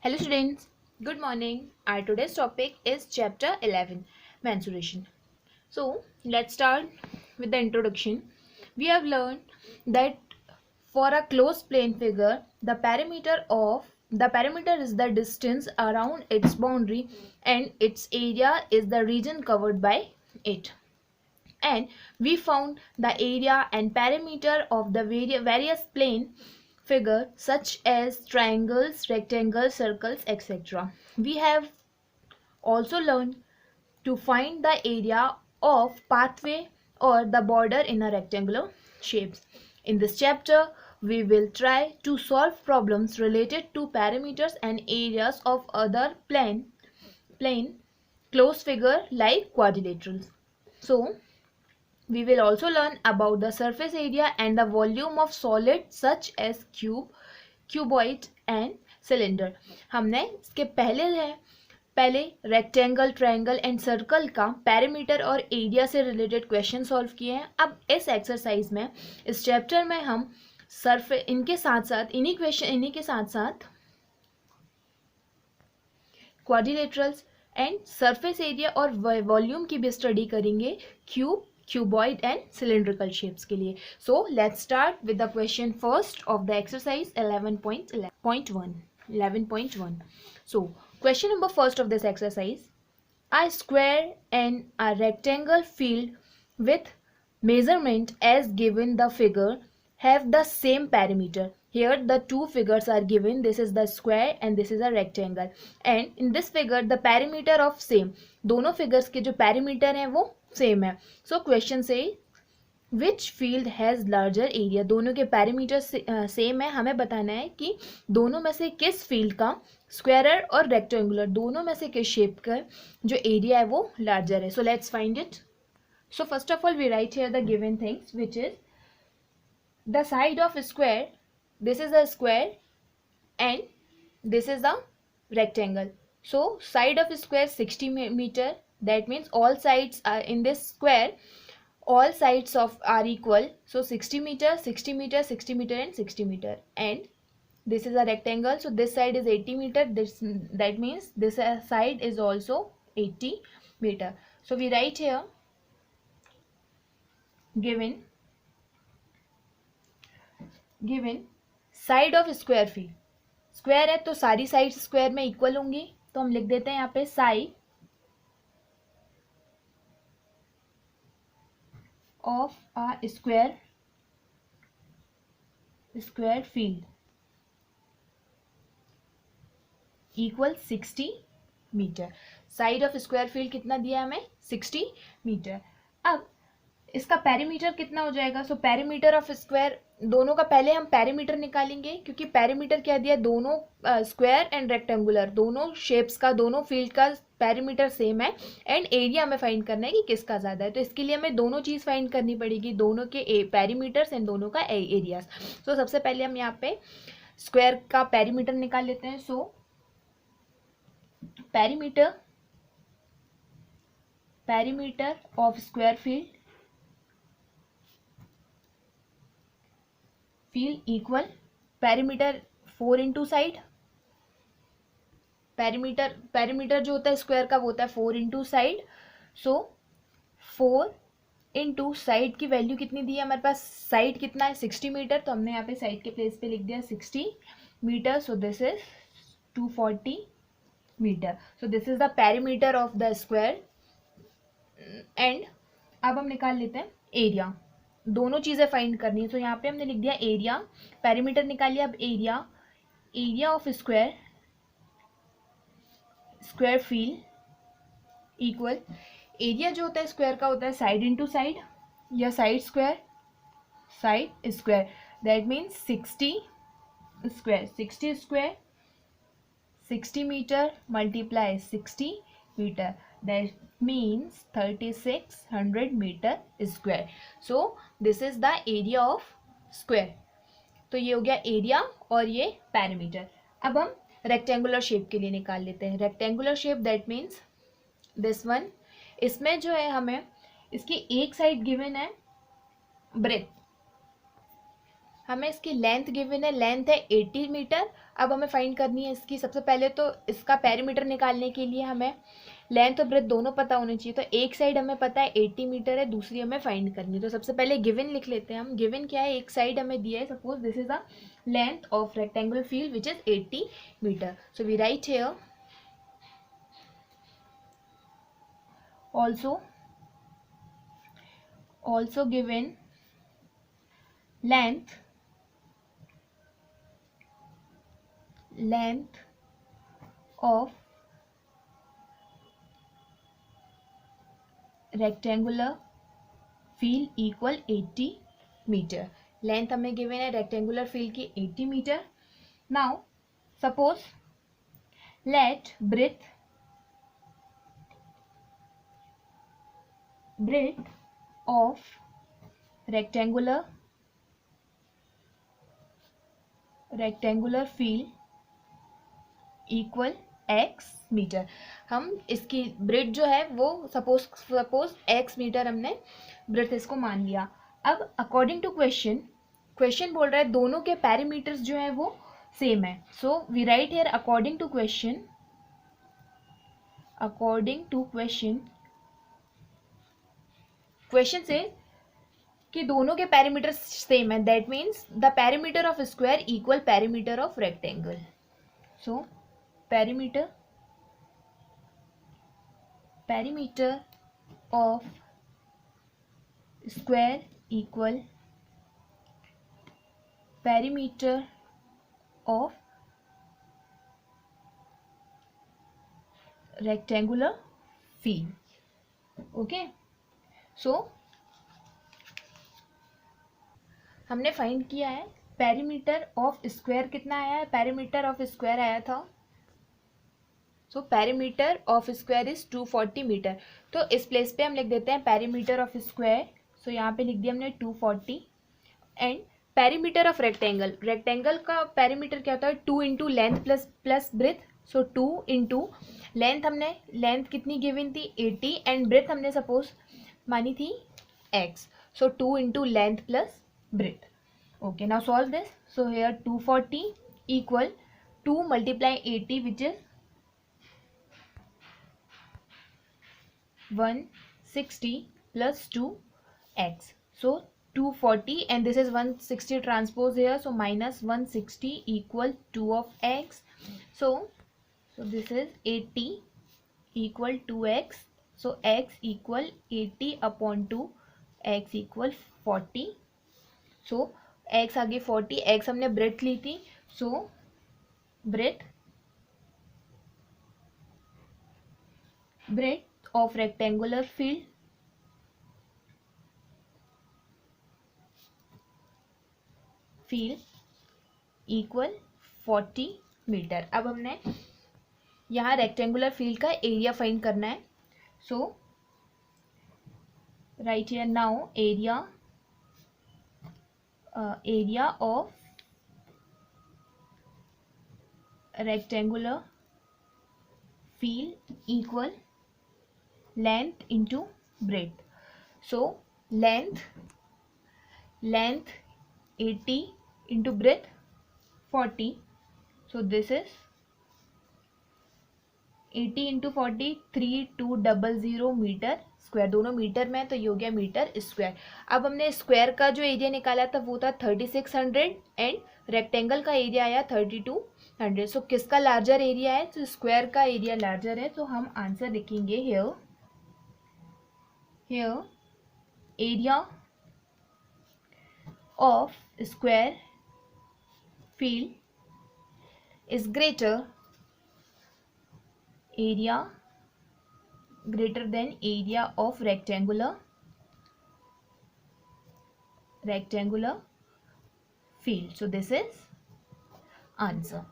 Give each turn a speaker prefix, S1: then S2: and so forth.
S1: Hello students, good morning. Our today's topic is chapter 11, mensuration. So let's start with the introduction. We have learned that for a closed plane figure, the parameter is the distance around its boundary and its area is the region covered by it. And we found the area and perimeter of the various plane figure such as triangles, rectangles, circles, etc. We have also learned to find the area of pathway or the border in a rectangular shapes. In this chapter, we will try to solve problems related to parameters and areas of other plane closed figure like quadrilaterals. So we will also learn about the surface area and the volume of solid such as cube, cuboid and cylinder. हमने इसके पहले rectangle, triangle and circle का parameter और area से related question solve किए हैं. अब इस एक्सरसाइज में, इस चैप्टर में हम इन्हीं के साथ साथ क्वाड्रिलेटरल्स एंड सरफेस एरिया और वॉल्यूम की भी स्टडी करेंगे cuboid and cylindrical shapes के लिए. So let's start with the question first of the exercise 11.1. So question number first of this exercise: a square and a rectangle field with measurement as given the figure have the same parameter. Here the two figures are given. This is the square and this is a rectangle, and in this figure the parameter of same, दोनों figures के जो parameter हैं वो same है. So question से which field has larger area, दोनों के parameter same है. हमें बताना है कि दोनों में से किस फील्ड का, स्क्वायर और रेक्टेंगुलर, दोनों में से किस शेप का जो एरिया है वो लार्जर है. So let's find it. So first of all we write here the given things which is the side of square. This is the square and this is the rectangle. So side of square 60 metre. That means all sides are in this square, all sides are equal. So 60 meter, 60 meter, 60 meter and 60 meter. And this is a rectangle. So this side is 80 meter. That means this side is also 80 meter. So we write here given side of square field. Square है तो सारी sides square में equal होंगी. तो हम लिख देते हैं यहाँ पे side of a square field equal 60 metre. Side of square field कितना दिया हमें? 60 मीटर. अब इसका पेरीमीटर कितना हो जाएगा? सो पेरीमीटर ऑफ स्क्वायर, दोनों का पहले हम पेरीमीटर निकालेंगे क्योंकि पेरीमीटर क्या दिया, दोनों स्क्वायर एंड रेक्टेंगुलर, दोनों शेप्स का, दोनों फील्ड का पेरीमीटर सेम है. एंड एरिया हमें फाइंड करना है कि किसका ज़्यादा है. तो इसके लिए हमें दोनों चीज़ फाइंड करनी पड़ेगी, दोनों के पेरीमीटर्स एंड दोनों का एरियाज. सो सबसे पहले हम यहाँ पे स्क्वायर का पेरीमीटर निकाल लेते हैं. सो perimeter of square field equal perimeter 4 into side. Perimeter जो होता है स्क्वायर का वो होता है 4 इंटू साइड. सो 4 इंटू साइड की वैल्यू कितनी दी है हमारे पास? साइड कितना है? 60 मीटर. तो हमने यहाँ पे साइड के प्लेस पे लिख दिया 60 metre. So this is 240 metre. So this is the perimeter of the square. And अब हम निकाल लेते हैं एरिया. दोनों चीज़ें फाइंड करनी है. तो यहाँ पे हमने लिख दिया एरिया, पेरीमीटर निकाल लिया. अब area of square field equal, area जो होता है स्क्वायर का होता है साइड इंटू साइड या side square. That means 60 square 60 metre multiply 60 metre. That means 3600 meter square. So this is the area of square. तो ये हो गया एरिया और ये पैरामीटर. अब हम रेक्टेंगुलर शेप के लिए निकाल लेते हैं. Rectangular shape that means this one. इसमें जो है हमें इसकी एक साइड गिवन है ब्रेथ, हमें इसकी लेंथ गिवन है, लेंथ है 80 मीटर। अब हमें फाइंड करनी है इसकी, सबसे पहले तो इसका पेरीमीटर निकालने के लिए हमें लेंथ और ब्रेथ दोनों पता होने चाहिए। तो एक साइड हमें पता है 80 मीटर है, दूसरी हमें फाइंड करनी है। तो सबसे पहले गिवन लिख लेते हैं हम। गिवन क्या है, एक साइड हमें दिया है, suppose this is the length of rectangular field which is 80 metre. So we write here also given length of rectangular field equal 80 metre. Length हमें गिवन है रेक्टेंगुलर फील्ड की 80 metre. Now suppose let breadth of rectangular field equal x metre. हम इसकी breadth जो है वो suppose x metre हमने breadth इसको मान लिया। अब अकॉर्डिंग टू क्वेश्चन बोल रहा है दोनों के पैरामीटर्स जो है वो सेम है। So we write here according to question से कि दोनों के पैरामीटर सेम है, that means the parameter of square equal parameter of rectangle. So perimeter of square equal perimeter of rectangular field. Okay, so हमने find किया है perimeter of square कितना आया है, पेरीमीटर ऑफ स्क्वायर आया था। So perimeter of square is 240 metre. तो इस प्लेस पे हम लिख देते हैं पेरीमीटर ऑफ स्क्वायर। सो यहाँ पे लिख दिया हमने 240 एंड पेरीमीटर ऑफ रेक्टेंगल का पेरीमीटर क्या होता है 2 इंटू लेंथ प्लस ब्रेथ। सो 2 इंटू लेंथ, हमने लेंथ कितनी गिवन थी 80 एंड ब्रेथ हमने सपोज मानी थी x। So 2 into length plus breadth. Okay, now solve this. So here 240 equal 2 multiply 80 which is 160 plus 2x. So 240 and this is 160 transpose here, so minus 160 equal 2 of x. So this is 80 equal 2x. So x equal 80 upon 2, x equal 40. So x आगे 40, x हमने breath ली थी। So breadth of rectangular field equal 40 metre. अब हमने यहाँ rectangular field का area find करना है। So right here now area of rectangular field equal length into breadth. So length 80 into breadth 40। So this is 80 into 40 3200 metre square. दोनों metre में है तो ये हो गया मीटर स्क्वायर। अब हमने स्क्वायर का जो एरिया निकाला था वो था 3600 एंड रेक्टेंगल का एरिया आया 3200। सो किसका लार्जर एरिया है, तो स्क्वायर का एरिया लार्जर है। तो हम आंसर लिखेंगे here area of square field is greater than area of rectangular field. So this is answer.